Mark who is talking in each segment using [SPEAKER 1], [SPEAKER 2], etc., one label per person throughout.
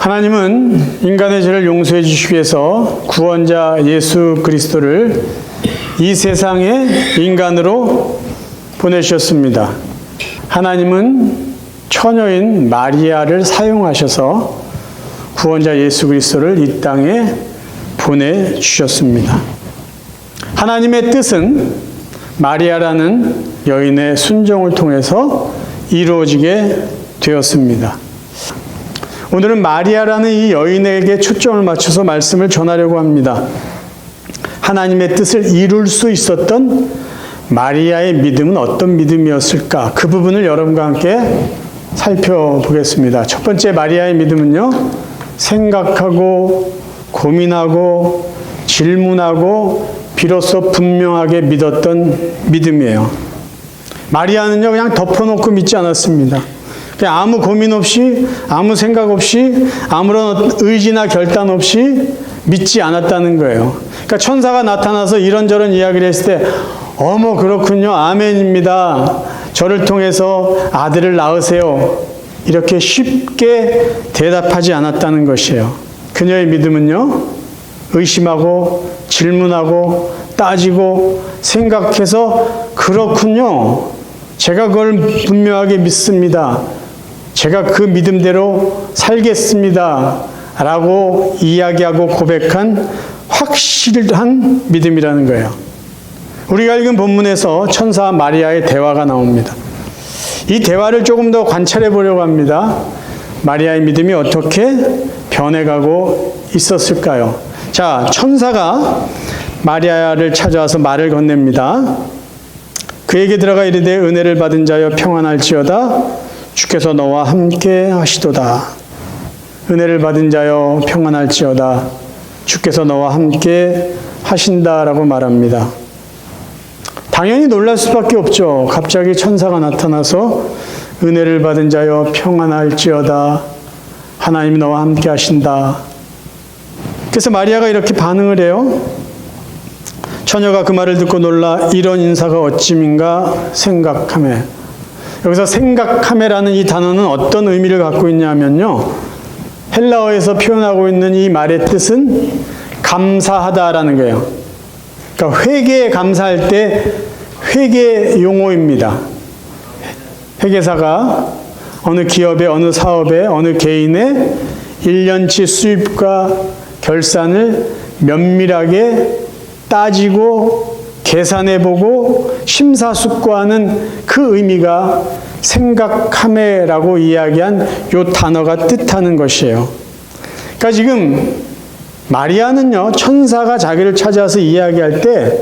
[SPEAKER 1] 하나님은 인간의 죄를 용서해 주시기 위해서 구원자 예수 그리스도를 이 세상에 인간으로 보내주셨습니다. 하나님은 처녀인 마리아를 사용하셔서 구원자 예수 그리스도를 이 땅에 보내주셨습니다. 하나님의 뜻은 마리아라는 여인의 순종을 통해서 이루어지게 되었습니다. 오늘은 마리아라는 이 여인에게 초점을 맞춰서 말씀을 전하려고 합니다. 하나님의 뜻을 이룰 수 있었던 마리아의 믿음은 어떤 믿음이었을까? 그 부분을 여러분과 함께 살펴보겠습니다. 첫 번째 마리아의 믿음은요, 생각하고 고민하고 질문하고 비로소 분명하게 믿었던 믿음이에요. 마리아는요, 그냥 덮어놓고 믿지 않았습니다. 그냥 아무 고민 없이, 아무 생각 없이, 아무런 의지나 결단 없이 믿지 않았다는 거예요. 그러니까 천사가 나타나서 이런저런 이야기를 했을 때, 어머 그렇군요, 아멘입니다, 저를 통해서 아들을 낳으세요, 이렇게 쉽게 대답하지 않았다는 것이에요. 그녀의 믿음은요, 의심하고 질문하고 따지고 생각해서, 그렇군요, 제가 그걸 분명하게 믿습니다, 제가 그 믿음대로 살겠습니다 라고 이야기하고 고백한 확실한 믿음이라는 거예요. 우리가 읽은 본문에서 천사와 마리아의 대화가 나옵니다. 이 대화를 조금 더 관찰해 보려고 합니다. 마리아의 믿음이 어떻게 변해가고 있었을까요? 자, 천사가 마리아를 찾아와서 말을 건넵니다. 그에게 들어가 이르되 은혜를 받은 자여 평안할지어다, 주께서 너와 함께 하시도다. 은혜를 받은 자여 평안할지어다, 주께서 너와 함께 하신다라고 말합니다. 당연히 놀랄 수밖에 없죠. 갑자기 천사가 나타나서 은혜를 받은 자여 평안할지어다, 하나님이 너와 함께 하신다. 그래서 마리아가 이렇게 반응을 해요. 처녀가 그 말을 듣고 놀라 이런 인사가 어찌민가 생각하매. 여기서 생각하매라는 이 단어는 어떤 의미를 갖고 있냐면요, 헬라어에서 표현하고 있는 이 말의 뜻은 감사하다라는 거예요. 그러니까 회계에 감사할 때 회계 용어입니다. 회계사가 어느 기업의 어느 사업의 어느 개인의 1년치 수입과 결산을 면밀하게 따지고 계산해보고 심사숙고하는 그 의미가 생각하매라고 이야기한 이 단어가 뜻하는 것이에요. 그러니까 지금 마리아는요, 천사가 자기를 찾아와서 이야기할 때,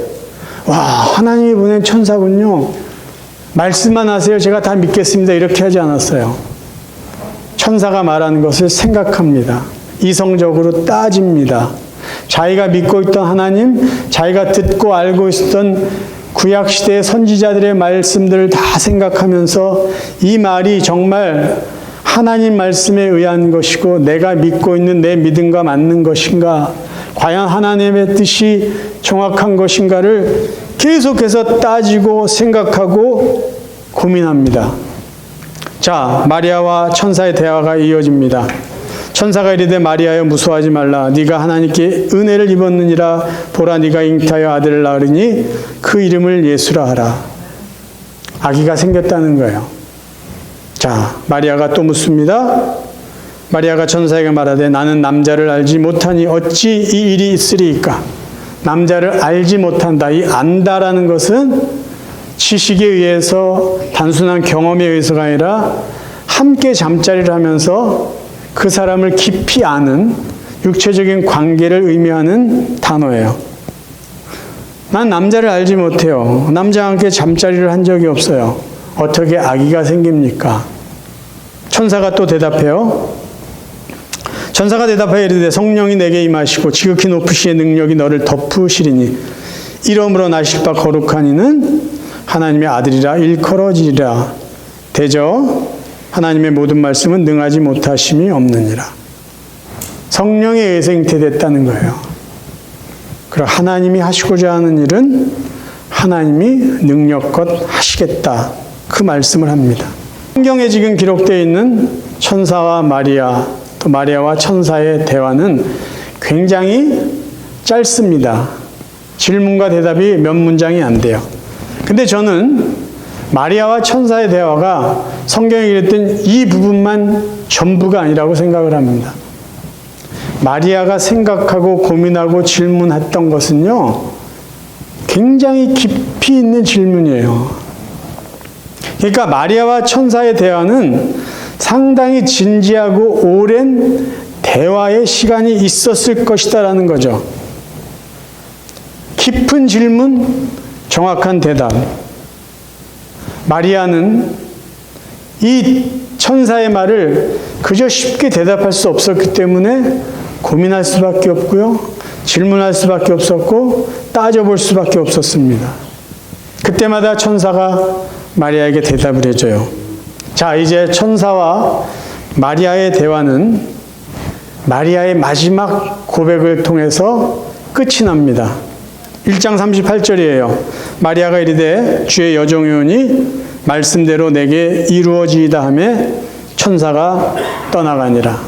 [SPEAKER 1] 와, 하나님이 보낸 천사군요, 말씀만 하세요, 제가 다 믿겠습니다, 이렇게 하지 않았어요. 천사가 말하는 것을 생각합니다. 이성적으로 따집니다. 자기가 믿고 있던 하나님, 자기가 듣고 알고 있었던 구약시대의 선지자들의 말씀들을 다 생각하면서 이 말이 정말 하나님 말씀에 의한 것이고 내가 믿고 있는 내 믿음과 맞는 것인가, 과연 하나님의 뜻이 정확한 것인가를 계속해서 따지고 생각하고 고민합니다. 자, 마리아와 천사의 대화가 이어집니다. 천사가 이르되 마리아여 무서워하지 말라, 네가 하나님께 은혜를 입었느니라. 보라, 네가 잉타하여 아들을 낳으리니 그 이름을 예수라 하라. 아기가 생겼다는 거예요. 자, 마리아가 또 묻습니다. 마리아가 천사에게 말하되 나는 남자를 알지 못하니 어찌 이 일이 있으리이까. 남자를 알지 못한다. 이 안다라는 것은 지식에 의해서, 단순한 경험에 의해서가 아니라 함께 잠자리를 하면서 그 사람을 깊이 아는 육체적인 관계를 의미하는 단어예요. 난 남자를 알지 못해요. 남자와 함께 잠자리를 한 적이 없어요. 어떻게 아기가 생깁니까? 천사가 또 대답해요. 천사가 대답하여 이르되 성령이 내게 임하시고 지극히 높으신 능력이 너를 덮으시리니 이러므로 나실 바 거룩한 이는 하나님의 아들이라 일컬어지리라. 대저 하나님의 모든 말씀은 능하지 못하심이 없느니라. 성령에 의해서 잉태됐다는 거예요. 그리고 하나님이 하시고자 하는 일은 하나님이 능력껏 하시겠다, 그 말씀을 합니다. 성경에 지금 기록되어 있는 천사와 마리아, 또 마리아와 천사의 대화는 굉장히 짧습니다. 질문과 대답이 몇 문장이 안 돼요. 근데 저는 마리아와 천사의 대화가 성경에 이랬던 이 부분만 전부가 아니라고 생각을 합니다. 마리아가 생각하고 고민하고 질문했던 것은요, 굉장히 깊이 있는 질문이에요. 그러니까 마리아와 천사의 대화는 상당히 진지하고 오랜 대화의 시간이 있었을 것이다라는 거죠. 깊은 질문, 정확한 대답. 마리아는 이 천사의 말을 그저 쉽게 대답할 수 없었기 때문에 고민할 수밖에 없고요. 질문할 수밖에 없었고 따져볼 수밖에 없었습니다. 그때마다 천사가 마리아에게 대답을 해줘요. 자, 이제 천사와 마리아의 대화는 마리아의 마지막 고백을 통해서 끝이 납니다. 1장 38절이에요. 마리아가 이르되 주의 여종이오니 말씀대로 내게 이루어지이다 하며 천사가 떠나가니라.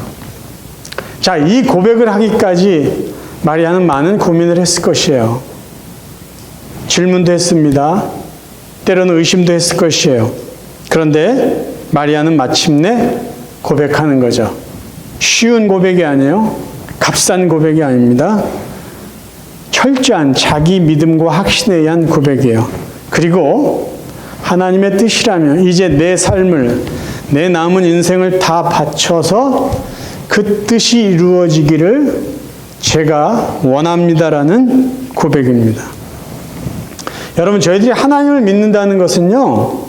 [SPEAKER 1] 자, 이 고백을 하기까지 마리아는 많은 고민을 했을 것이에요. 질문도 했습니다. 때로는 의심도 했을 것이에요. 그런데 마리아는 마침내 고백하는 거죠. 쉬운 고백이 아니에요. 값싼 고백이 아닙니다. 철저한 자기 믿음과 확신에 의한 고백이에요. 그리고 하나님의 뜻이라면 이제 내 삶을, 내 남은 인생을 다 바쳐서 그 뜻이 이루어지기를 제가 원합니다라는 고백입니다. 여러분, 저희들이 하나님을 믿는다는 것은요,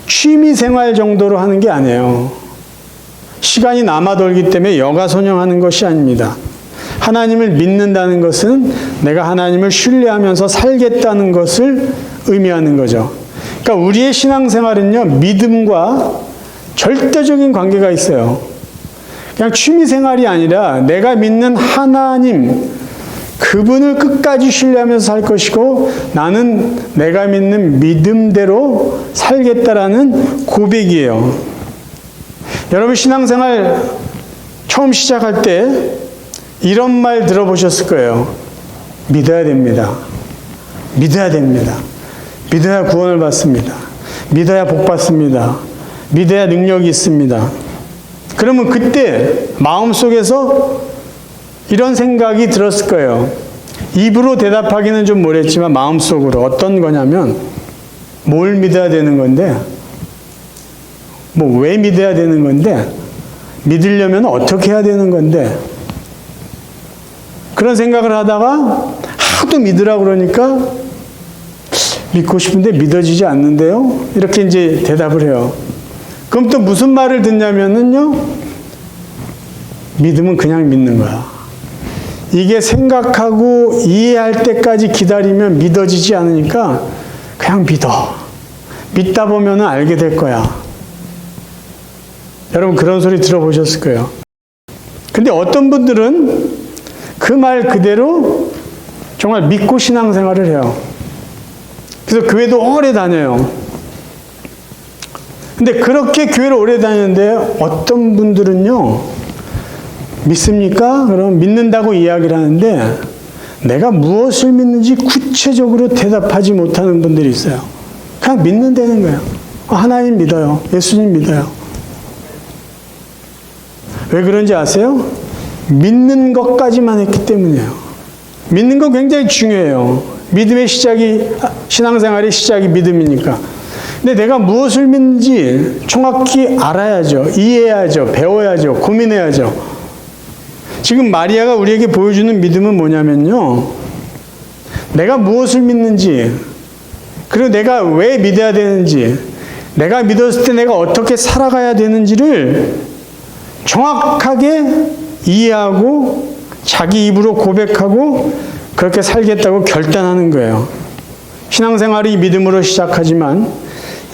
[SPEAKER 1] 취미생활 정도로 하는 게 아니에요. 시간이 남아돌기 때문에 여가소년하는 것이 아닙니다. 하나님을 믿는다는 것은 내가 하나님을 신뢰하면서 살겠다는 것을 의미하는 거죠. 그러니까 우리의 신앙생활은요, 믿음과 절대적인 관계가 있어요. 그냥 취미생활이 아니라 내가 믿는 하나님, 그분을 끝까지 신뢰하면서 살 것이고 나는 내가 믿는 믿음대로 살겠다라는 고백이에요. 여러분, 신앙생활 처음 시작할 때 이런 말 들어보셨을 거예요. 믿어야 됩니다. 믿어야 됩니다. 믿어야 구원을 받습니다. 믿어야 복 받습니다. 믿어야 능력이 있습니다. 그러면 그때 마음속에서 이런 생각이 들었을 거예요. 입으로 대답하기는 좀 모르겠지만 마음속으로 어떤 거냐면, 뭘 믿어야 되는 건데, 뭐 왜 믿어야 되는 건데, 믿으려면 어떻게 해야 되는 건데, 그런 생각을 하다가 하도 믿으라고 그러니까 믿고 싶은데 믿어지지 않는데요? 이렇게 이제 대답을 해요. 그럼 또 무슨 말을 듣냐면요, 믿으면 그냥 믿는 거야. 이게 생각하고 이해할 때까지 기다리면 믿어지지 않으니까 그냥 믿어. 믿다 보면 알게 될 거야. 여러분, 그런 소리 들어보셨을 거예요. 근데 어떤 분들은 그 말 그대로 정말 믿고 신앙생활을 해요. 그래서 교회도 오래 다녀요. 근데 그렇게 교회를 오래 다니는데 어떤 분들은요, 믿습니까? 그럼 믿는다고 이야기를 하는데 내가 무엇을 믿는지 구체적으로 대답하지 못하는 분들이 있어요. 그냥 믿는다는 거예요. 하나님 믿어요. 예수님 믿어요. 왜 그런지 아세요? 믿는 것까지만 했기 때문이에요. 믿는 거 굉장히 중요해요. 믿음의 시작이, 신앙생활의 시작이 믿음이니까. 근데 내가 무엇을 믿는지 정확히 알아야죠. 이해해야죠. 배워야죠. 고민해야죠. 지금 마리아가 우리에게 보여주는 믿음은 뭐냐면요, 내가 무엇을 믿는지, 그리고 내가 왜 믿어야 되는지, 내가 믿었을 때 내가 어떻게 살아가야 되는지를 정확하게 이해하고 자기 입으로 고백하고 그렇게 살겠다고 결단하는 거예요. 신앙생활이 믿음으로 시작하지만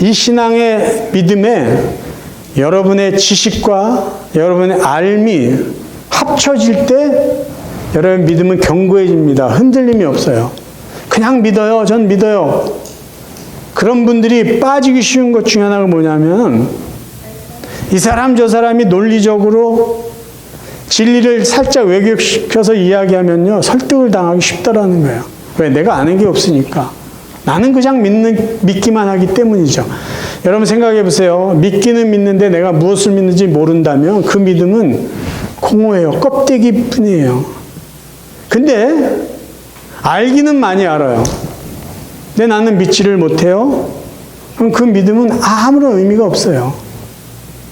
[SPEAKER 1] 이 신앙의 믿음에 여러분의 지식과 여러분의 알미 합쳐질 때 여러분 믿음은 견고해집니다. 흔들림이 없어요. 그냥 믿어요. 전 믿어요. 그런 분들이 빠지기 쉬운 것 중에 하나가 뭐냐면, 이 사람 저 사람이 논리적으로 진리를 살짝 왜곡시켜서 이야기하면요, 설득을 당하기 쉽다라는 거예요. 왜? 내가 아는 게 없으니까. 나는 그냥 믿기만 하기 때문이죠. 여러분 생각해 보세요. 믿기는 믿는데 내가 무엇을 믿는지 모른다면 그 믿음은 공허해요. 껍데기뿐이에요. 근데 알기는 많이 알아요. 근데 나는 믿지를 못해요. 그럼 그 믿음은 아무런 의미가 없어요.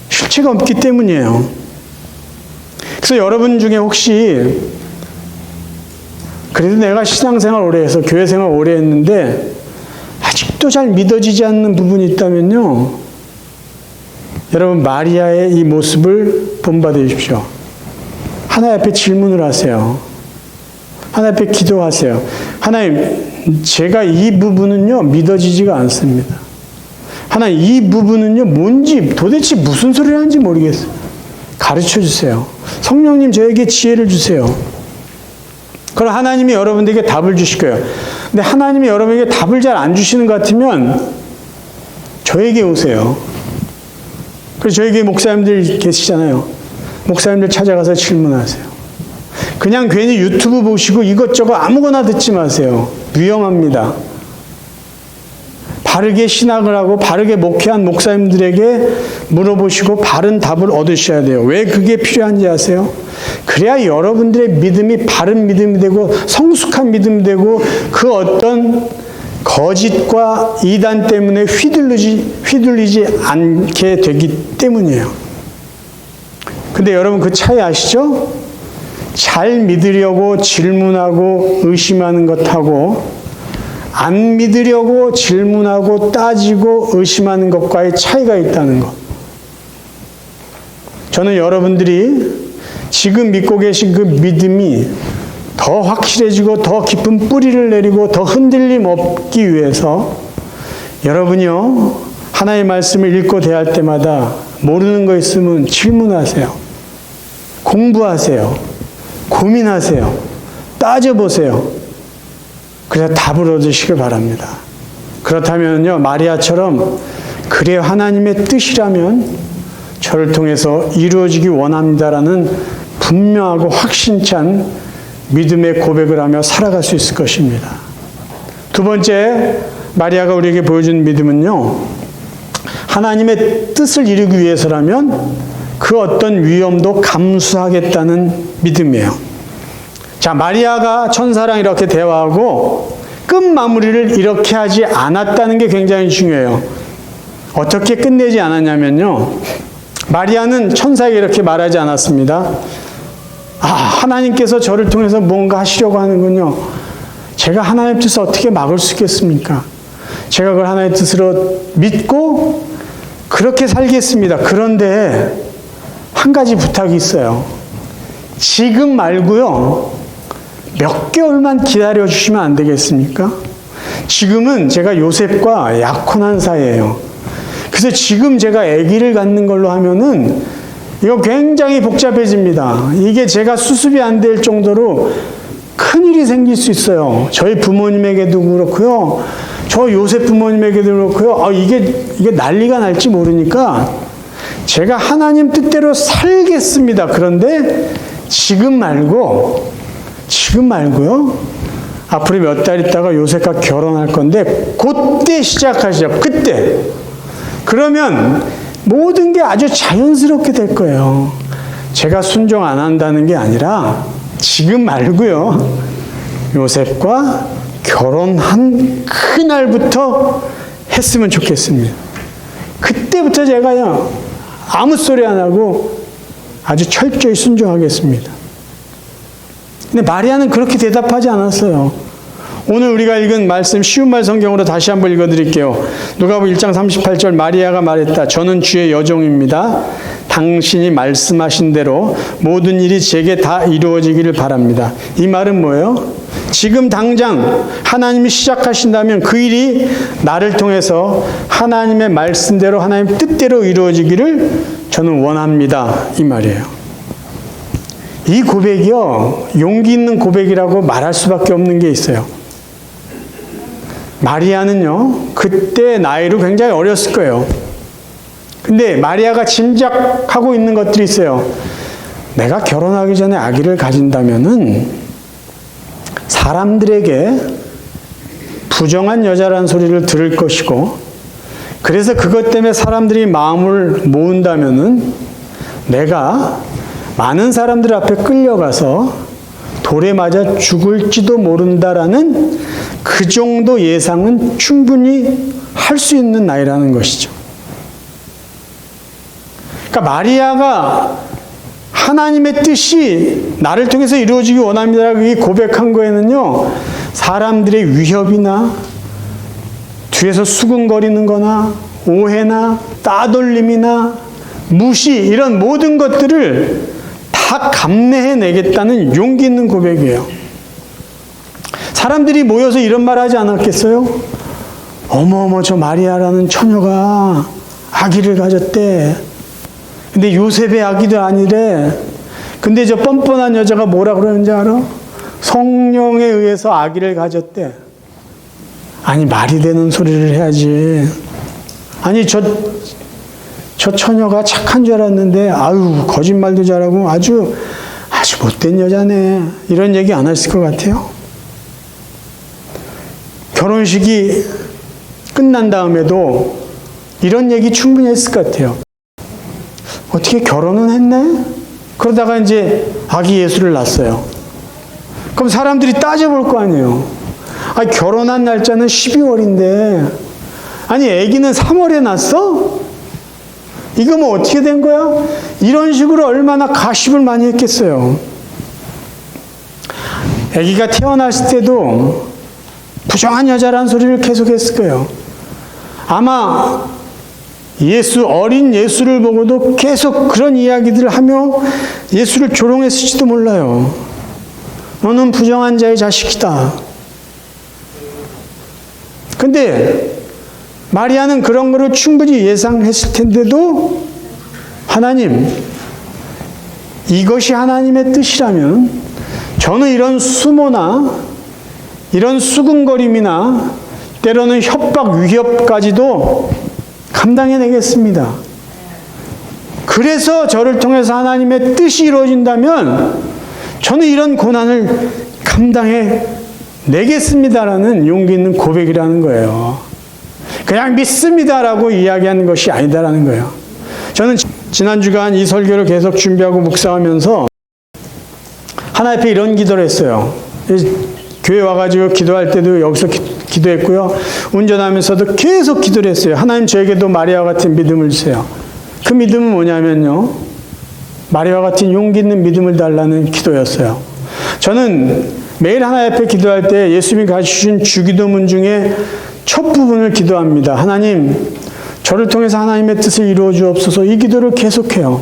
[SPEAKER 1] 실체가 없기 때문이에요. 그래서 여러분 중에 혹시 그래도 내가 신앙생활 오래 해서 교회생활 오래 했는데 아직도 잘 믿어지지 않는 부분이 있다면요, 여러분 마리아의 이 모습을 본받아 주십시오. 하나님 앞에 질문을 하세요. 하나님 앞에 기도하세요. 하나님, 제가 이 부분은요 믿어지지가 않습니다. 하나님, 이 부분은요 뭔지 도대체 무슨 소리를 하는지 모르겠어요. 가르쳐 주세요. 성령님, 저에게 지혜를 주세요. 그럼 하나님이 여러분들에게 답을 주실 거예요. 근데 하나님이 여러분에게 답을 잘 안 주시는 것 같으면 저에게 오세요. 그래서 저에게 목사님들 계시잖아요. 목사님들 찾아가서 질문하세요. 그냥 괜히 유튜브 보시고 이것저것 아무거나 듣지 마세요. 위험합니다. 바르게 신학을 하고 바르게 목회한 목사님들에게 물어보시고 바른 답을 얻으셔야 돼요. 왜 그게 필요한지 아세요? 그래야 여러분들의 믿음이 바른 믿음이 되고 성숙한 믿음이 되고 그 어떤 거짓과 이단 때문에 휘둘리지 않게 되기 때문이에요. 근데 여러분 그 차이 아시죠? 잘 믿으려고 질문하고 의심하는 것하고 안 믿으려고 질문하고 따지고 의심하는 것과의 차이가 있다는 것. 저는 여러분들이 지금 믿고 계신 그 믿음이 더 확실해지고 더 깊은 뿌리를 내리고 더 흔들림 없기 위해서 여러분이요, 하나님의 말씀을 읽고 대할 때마다 모르는 거 있으면 질문하세요. 공부하세요. 고민하세요. 따져보세요. 그래서 답을 얻으시길 바랍니다. 그렇다면요, 마리아처럼 그래 하나님의 뜻이라면 저를 통해서 이루어지기 원합니다라는 분명하고 확신찬 믿음의 고백을 하며 살아갈 수 있을 것입니다. 두 번째, 마리아가 우리에게 보여준 믿음은요, 하나님의 뜻을 이루기 위해서라면 그 어떤 위험도 감수하겠다는 믿음이에요. 자, 마리아가 천사랑 이렇게 대화하고 끝 마무리를 이렇게 하지 않았다는 게 굉장히 중요해요. 어떻게 끝내지 않았냐면요, 마리아는 천사에게 이렇게 말하지 않았습니다. 아, 하나님께서 저를 통해서 뭔가 하시려고 하는군요. 제가 하나님의 뜻을 어떻게 막을 수 있겠습니까? 제가 그걸 하나님의 뜻으로 믿고 그렇게 살겠습니다. 그런데 한 가지 부탁이 있어요. 지금 말고요, 몇 개월만 기다려 주시면 안 되겠습니까? 지금은 제가 요셉과 약혼한 사이예요. 그래서 지금 제가 아기를 갖는 걸로 하면은 이거 굉장히 복잡해집니다. 이게 제가 수습이 안 될 정도로 큰일이 생길 수 있어요. 저희 부모님에게도 그렇고요. 저 요셉 부모님에게도 그렇고요. 이게 난리가 날지 모르니까 제가 하나님 뜻대로 살겠습니다. 그런데 지금 말고요. 앞으로 몇 달 있다가 요셉과 결혼할 건데 그때 시작하시죠. 그때. 그러면 모든 게 아주 자연스럽게 될 거예요. 제가 순종 안 한다는 게 아니라 지금 말고요, 요셉과 결혼한 그날부터 했으면 좋겠습니다. 그때부터 제가요, 아무 소리 안 하고 아주 철저히 순종하겠습니다. 근데 마리아는 그렇게 대답하지 않았어요. 오늘 우리가 읽은 말씀 쉬운 말 성경으로 다시 한번 읽어드릴게요. 누가복음 1장 38절, 마리아가 말했다. 저는 주의 여종입니다. 당신이 말씀하신 대로 모든 일이 제게 다 이루어지기를 바랍니다. 이 말은 뭐예요? 지금 당장 하나님이 시작하신다면 그 일이 나를 통해서 하나님의 말씀대로 하나님 뜻대로 이루어지기를 저는 원합니다. 이 말이에요. 이 고백이요, 용기 있는 고백이라고 말할 수밖에 없는 게 있어요. 마리아는요, 그때 나이로 굉장히 어렸을 거예요. 근데 마리아가 짐작하고 있는 것들이 있어요. 내가 결혼하기 전에 아기를 가진다면은 사람들에게 부정한 여자라는 소리를 들을 것이고, 그래서 그것 때문에 사람들이 마음을 모은다면은 내가 많은 사람들 앞에 끌려가서 돌에 맞아 죽을지도 모른다라는 그 정도 예상은 충분히 할 수 있는 나이라는 것이죠. 그러니까 마리아가 하나님의 뜻이 나를 통해서 이루어지기 원합니다라고 고백한 거에는요, 사람들의 위협이나 뒤에서 수근거리는 거나 오해나 따돌림이나 무시, 이런 모든 것들을 다 감내해내겠다는 용기 있는 고백이에요. 사람들이 모여서 이런 말 하지 않았겠어요? 어머어머, 저 마리아라는 처녀가 아기를 가졌대. 근데 요셉의 아기도 아니래. 근데 저 뻔뻔한 여자가 뭐라 그러는지 알아? 성령에 의해서 아기를 가졌대. 아니, 말이 되는 소리를 해야지. 아니, 저 처녀가 착한 줄 알았는데, 아유, 거짓말도 잘하고 아주 못된 여자네. 이런 얘기 안 했을 것 같아요. 결혼식이 끝난 다음에도 이런 얘기 충분히 했을 것 같아요. 어떻게 결혼은 했네? 그러다가 이제 아기 예수를 낳았어요. 그럼 사람들이 따져볼 거 아니에요. 아니, 결혼한 날짜는 12월인데, 아니, 아기는 3월에 낳았어? 이거 뭐 어떻게 된 거야? 이런 식으로 얼마나 가십을 많이 했겠어요. 아기가 태어났을 때도 부정한 여자라는 소리를 계속했을 거예요. 아마 어린 예수를 보고도 계속 그런 이야기들을 하며 예수를 조롱했을지도 몰라요. 너는 부정한 자의 자식이다. 근데 마리아는 그런 거를 충분히 예상했을 텐데도 하나님, 이것이 하나님의 뜻이라면 저는 이런 수모나 이런 수근거림이나 때로는 협박, 위협까지도 감당해내겠습니다. 그래서 저를 통해서 하나님의 뜻이 이루어진다면 저는 이런 고난을 감당해내겠습니다라는 용기 있는 고백이라는 거예요. 그냥 믿습니다라고 이야기하는 것이 아니다라는 거예요. 저는 지난 주간 이 설교를 계속 준비하고 묵상하면서 하나님 앞에 이런 기도를 했어요. 교회 와가지고 기도할 때도 여기서 기도했고요. 운전하면서도 계속 기도를 했어요. 하나님, 저에게도 마리아와 같은 믿음을 주세요. 그 믿음은 뭐냐면요, 마리아와 같은 용기 있는 믿음을 달라는 기도였어요. 저는 매일 하나님 앞에 기도할 때 예수님이 가르치신 주기도문 중에 첫 부분을 기도합니다. 하나님, 저를 통해서 하나님의 뜻을 이루어 주옵소서. 이 기도를 계속해요.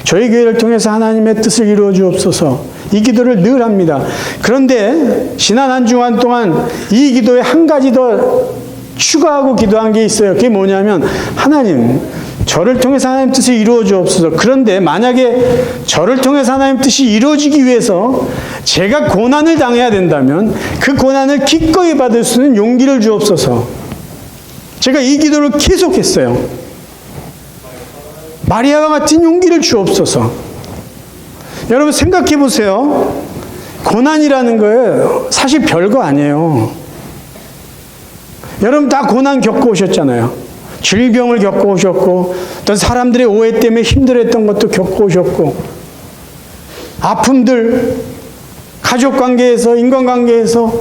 [SPEAKER 1] 저희 교회를 통해서 하나님의 뜻을 이루어 주옵소서. 이 기도를 늘 합니다. 그런데 지난 한 주간 동안 이 기도에 한 가지 더 추가하고 기도한 게 있어요. 그게 뭐냐면, 하나님, 저를 통해서 하나님 뜻을 이루어 주옵소서. 그런데 만약에 저를 통해서 하나님 뜻이 이루어지기 위해서 제가 고난을 당해야 된다면 그 고난을 기꺼이 받을 수 있는 용기를 주옵소서. 제가 이 기도를 계속했어요. 마리아와 같은 용기를 주옵소서. 여러분 생각해 보세요. 고난이라는 거예요. 사실 별거 아니에요. 여러분 다 고난 겪어오셨잖아요. 질병을 겪어오셨고, 또 사람들의 오해 때문에 힘들었던 것도 겪어오셨고, 아픔들, 가족관계에서, 인간관계에서.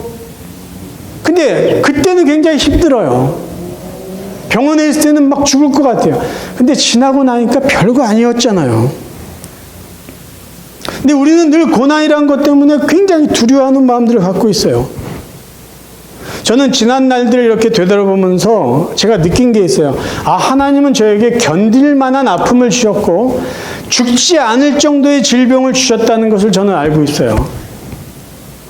[SPEAKER 1] 근데 그때는 굉장히 힘들어요. 병원에 있을 때는 막 죽을 것 같아요. 근데 지나고 나니까 별거 아니었잖아요. 근데 우리는 늘 고난이라는 것 때문에 굉장히 두려워하는 마음들을 갖고 있어요. 저는 지난 날들을 이렇게 되돌아보면서 제가 느낀 게 있어요. 아, 하나님은 저에게 견딜 만한 아픔을 주셨고 죽지 않을 정도의 질병을 주셨다는 것을 저는 알고 있어요.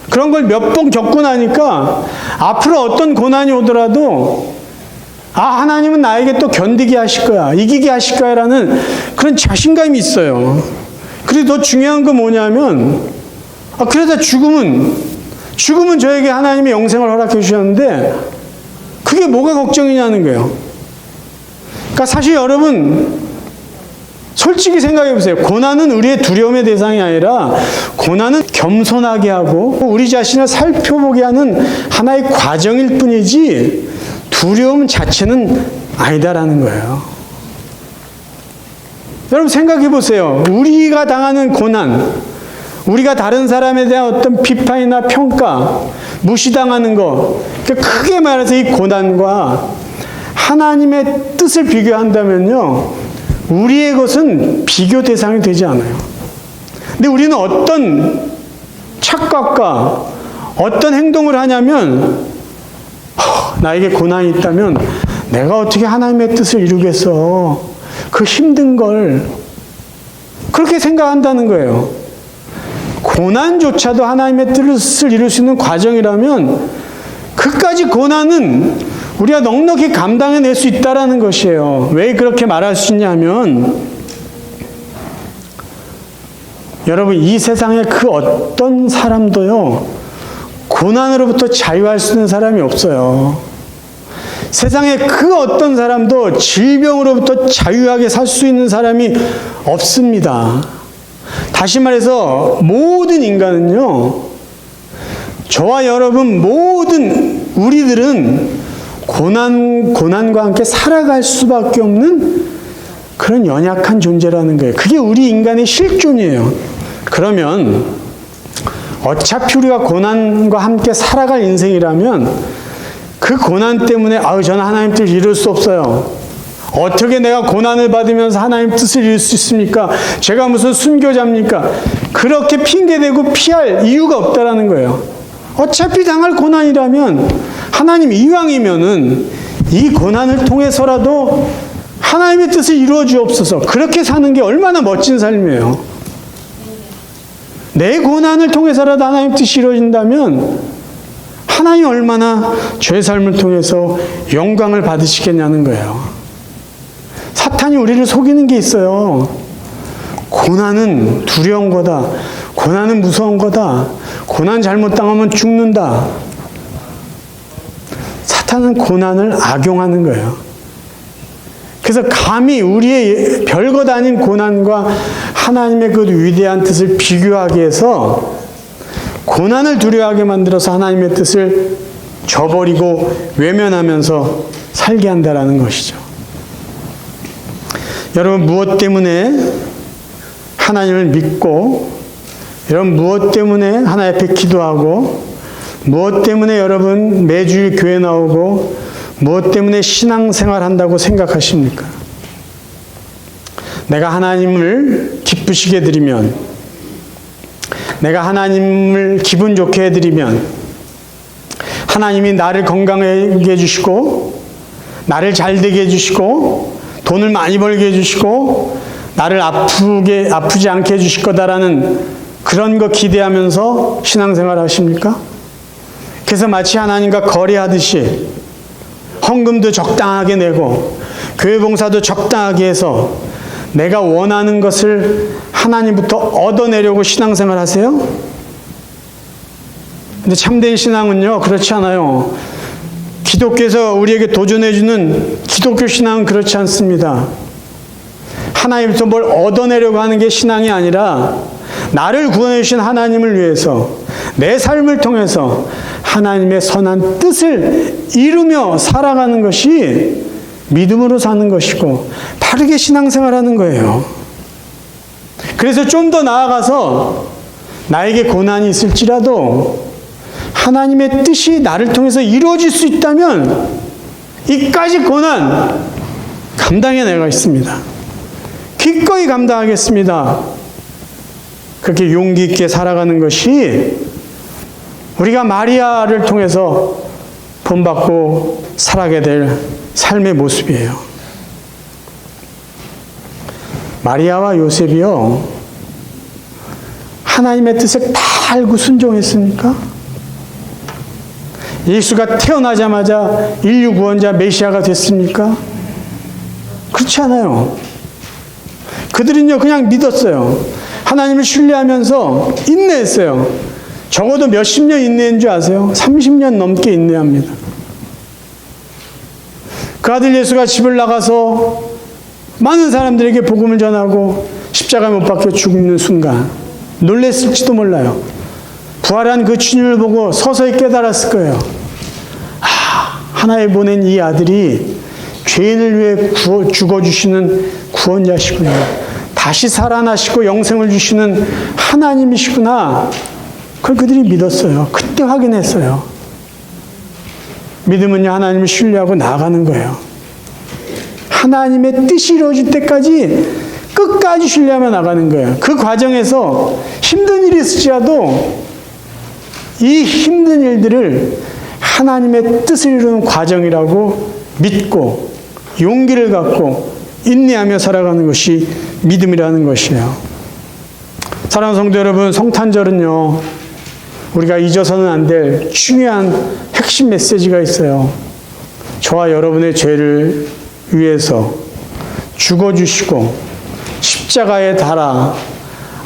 [SPEAKER 1] 그런 걸 몇 번 겪고 나니까 앞으로 어떤 고난이 오더라도 아, 하나님은 나에게 또 견디게 하실 거야, 이기게 하실 거야 라는 그런 자신감이 있어요. 그리고 더 중요한 건 뭐냐면, 그러다 죽으면 저에게 하나님의 영생을 허락해 주셨는데 그게 뭐가 걱정이냐는 거예요. 그러니까 사실 여러분, 솔직히 생각해 보세요. 고난은 우리의 두려움의 대상이 아니라 고난은 겸손하게 하고 우리 자신을 살펴보게 하는 하나의 과정일 뿐이지 두려움 자체는 아니다라는 거예요. 여러분 생각해 보세요. 우리가 당하는 고난, 우리가 다른 사람에 대한 어떤 비판이나 평가, 무시당하는 것, 크게 말해서 이 고난과 하나님의 뜻을 비교한다면요, 우리의 것은 비교 대상이 되지 않아요. 근데 우리는 어떤 착각과 어떤 행동을 하냐면, 나에게 고난이 있다면 내가 어떻게 하나님의 뜻을 이루겠어. 그 힘든 걸. 그렇게 생각한다는 거예요. 고난조차도 하나님의 뜻을 이룰 수 있는 과정이라면 그까지 고난은 우리가 넉넉히 감당해낼 수 있다는 것이에요. 왜 그렇게 말할 수 있냐면 여러분 이 세상에 그 어떤 사람도요 고난으로부터 자유할 수 있는 사람이 없어요. 세상에 그 어떤 사람도 질병으로부터 자유하게 살 수 있는 사람이 없습니다. 다시 말해서 모든 인간은요, 저와 여러분 모든 우리들은 고난과 함께 살아갈 수밖에 없는 그런 연약한 존재라는 거예요. 그게 우리 인간의 실존이에요. 그러면 어차피 우리가 고난과 함께 살아갈 인생이라면 그 고난 때문에 저는 하나님 뜻을 이룰 수 없어요. 어떻게 내가 고난을 받으면서 하나님 뜻을 이룰 수 있습니까? 제가 무슨 순교자입니까? 그렇게 핑계대고 피할 이유가 없다라는 거예요. 어차피 당할 고난이라면 하나님 이왕이면은 이 고난을 통해서라도 하나님의 뜻을 이루어 주옵소서. 그렇게 사는 게 얼마나 멋진 삶이에요. 내 고난을 통해서라도 하나님 뜻이 이루어진다면 하나님이 얼마나 죄 삶을 통해서 영광을 받으시겠냐는 거예요. 사탄이 우리를 속이는 게 있어요. 고난은 두려운 거다. 고난은 무서운 거다. 고난 잘못당하면 죽는다. 사탄은 고난을 악용하는 거예요. 그래서 감히 우리의 별것 아닌 고난과 하나님의 그 위대한 뜻을 비교하게 해서 고난을 두려워하게 만들어서 하나님의 뜻을 저버리고 외면하면서 살게 한다라는 것이죠. 여러분 무엇 때문에 하나님을 믿고 여러분 무엇 때문에 하나님 앞에 기도하고 무엇 때문에 여러분 매주 교회 나오고 무엇 때문에 신앙생활 한다고 생각하십니까? 내가 하나님을 기쁘시게 드리면 내가 하나님을 기분 좋게 해드리면 하나님이 나를 건강하게 해주시고 나를 잘되게 해주시고 돈을 많이 벌게 해주시고 나를 아프지 않게 해주실 거다라는 그런 거 기대하면서 신앙생활 하십니까? 그래서 마치 하나님과 거래하듯이 헌금도 적당하게 내고 교회 봉사도 적당하게 해서 내가 원하는 것을 하나님부터 얻어내려고 신앙생활 하세요? 근데 참된 신앙은요 그렇지 않아요. 기독교에서 우리에게 도전해주는 기독교 신앙은 그렇지 않습니다. 하나님부터 뭘 얻어내려고 하는 게 신앙이 아니라 나를 구원해 주신 하나님을 위해서 내 삶을 통해서 하나님의 선한 뜻을 이루며 살아가는 것이 믿음으로 사는 것이고 바르게 신앙생활하는 거예요. 그래서 좀 더 나아가서 나에게 고난이 있을지라도 하나님의 뜻이 나를 통해서 이루어질 수 있다면 이까지 고난 감당해내가 있습니다. 기꺼이 감당하겠습니다. 그렇게 용기 있게 살아가는 것이 우리가 마리아를 통해서 본받고 살아가게 될 삶의 모습이에요. 마리아와 요셉이요, 하나님의 뜻을 다 알고 순종했습니까? 예수가 태어나자마자 인류 구원자 메시아가 됐습니까? 그렇지 않아요. 그들은요 그냥 믿었어요. 하나님을 신뢰하면서 인내했어요. 적어도 몇십 년 인내한 줄 아세요? 30년 넘게 인내합니다. 그 아들 예수가 집을 나가서 많은 사람들에게 복음을 전하고 십자가에 못 박혀 죽는 순간 놀랬을지도 몰라요. 부활한 그 주님을 보고 서서히 깨달았을 거예요. 하나님 보낸 이 아들이 죄인을 위해 죽어주시는 구원자시구나. 다시 살아나시고 영생을 주시는 하나님이시구나. 그걸 그들이 믿었어요. 그때 확인했어요. 믿음은요, 하나님을 신뢰하고 나아가는 거예요. 하나님의 뜻이 이루어질 때까지 끝까지 신뢰하며 나가는 거예요. 그 과정에서 힘든 일이 있을지라도 이 힘든 일들을 하나님의 뜻을 이루는 과정이라고 믿고 용기를 갖고 인내하며 살아가는 것이 믿음이라는 것이에요. 사랑하는 성도 여러분, 성탄절은요, 우리가 잊어서는 안 될 중요한 핵심 메시지가 있어요. 저와 여러분의 죄를 위해서 죽어주시고 십자가에 달아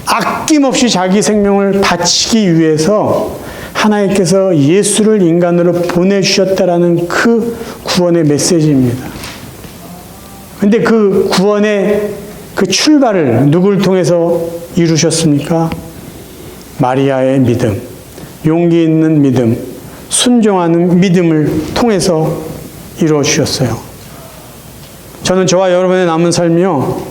[SPEAKER 1] 아낌없이 자기 생명을 바치기 위해서 하나님께서 예수를 인간으로 보내주셨다라는 그 구원의 메시지입니다. 그런데 그 구원의 그 출발을 누구를 통해서 이루셨습니까? 마리아의 믿음, 용기 있는 믿음, 순종하는 믿음을 통해서 이루어 주셨어요. 저는 저와 여러분의 남은 삶이요,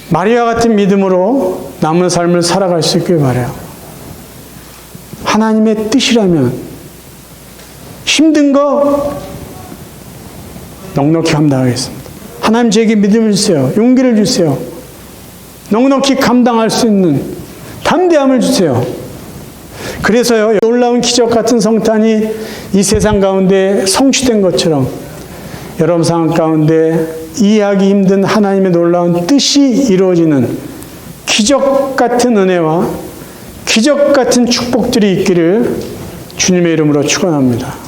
[SPEAKER 1] 마리아 같은 믿음으로 남은 삶을 살아갈 수 있길 바라요. 하나님의 뜻이라면 힘든 거 넉넉히 감당하겠습니다. 하나님 제게 믿음을 주세요. 용기를 주세요. 넉넉히 감당할 수 있는 담대함을 주세요. 그래서요, 놀라운 기적 같은 성탄이 이 세상 가운데 성취된 것처럼 여러분 상황 가운데 이해하기 힘든 하나님의 놀라운 뜻이 이루어지는 기적 같은 은혜와 기적 같은 축복들이 있기를 주님의 이름으로 축원합니다.